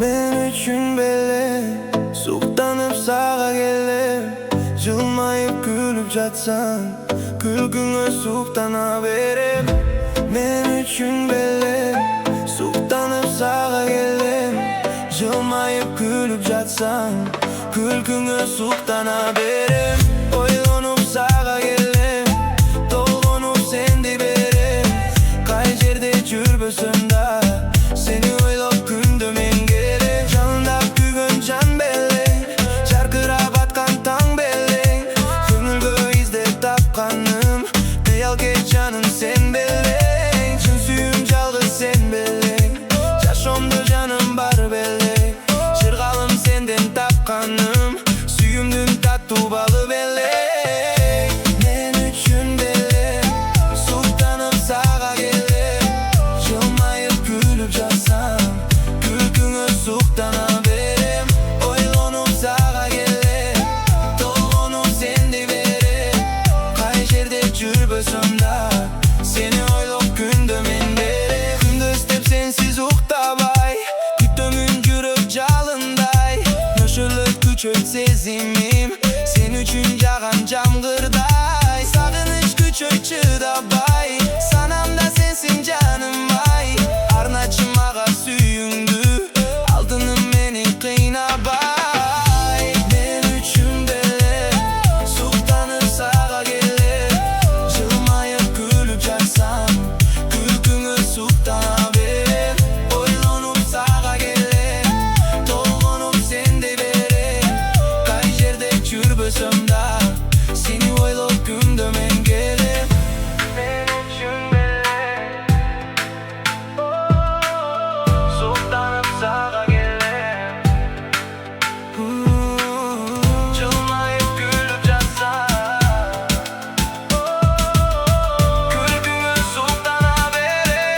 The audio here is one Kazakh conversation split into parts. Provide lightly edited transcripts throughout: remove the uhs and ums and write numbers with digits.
Men üçün belli, suqtanıp sağa gelip, jılmayıp gülüp jatsan, külgüңө suqtana berip. Men üçün belli, suqtanıp sağa gelip, jılmayıp gülüp jatsan, külgüңө suqtana berip. Oylonup sağa gelip, dolgonup sendi berip, kay jerde jurbösöm da seni oylop kündüm en gelip. Janında kүйгөн can belli, жаркырап аткан таң белең, көңүлгө издеп тапканым кыял кеч жаным сен белең. Чын сүйүм жалгыз сен белең, жашоомдо жаным бар белең, жыргалым сенден тапканым сүйүмдүн таттуу балы белең. Men üçün белең, суктанып сага келип, жылмайып күлүп жатсам, күлкүңө суктана берем. Ойлонуп сага келип, толгонуп сенди берем, кай жерде жүрбөсөм да сени ойлоп күндө мен берем. Күндүз деп сенсиз уктабай, күтөмүн жүрөк жалындай, нөшөлөп күчөйт сезимим, сен үчүн жаган жамгырдай. Сагыныч күчөйт чыдабай, санамда сенсиң жаным ай. Арначы мага сүйүүңдү, алтыным мени кыйнабай. Мен үчүн беле, суктанып сага келип, жылмайып күлүп жатсам, күлкүңө суктана берем. Ойлонуп сага келип, толгонуп сенди берем, кай жерде жүрбөсөм да сени ойлоп күндө мен келем. Men üçün belli, suqtanıp sağa gelip, jılmayıp gülüp jatsam, külgüңө suqtana berem.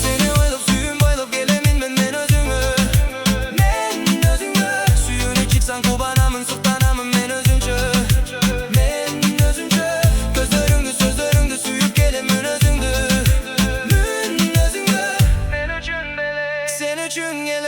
Seni oylop sүйүүm boйлоп келемин мен өзүңө. Men өзүңө сүйүүнү чыксаң кубанамын, суктанамын мен өзүнчө. Men өзүнчө көздөрүңдү сөздөрүңдү сүйүп келемин өзүңдү. Мен өзүңө, мен үчүн белең, сен үчүн келем.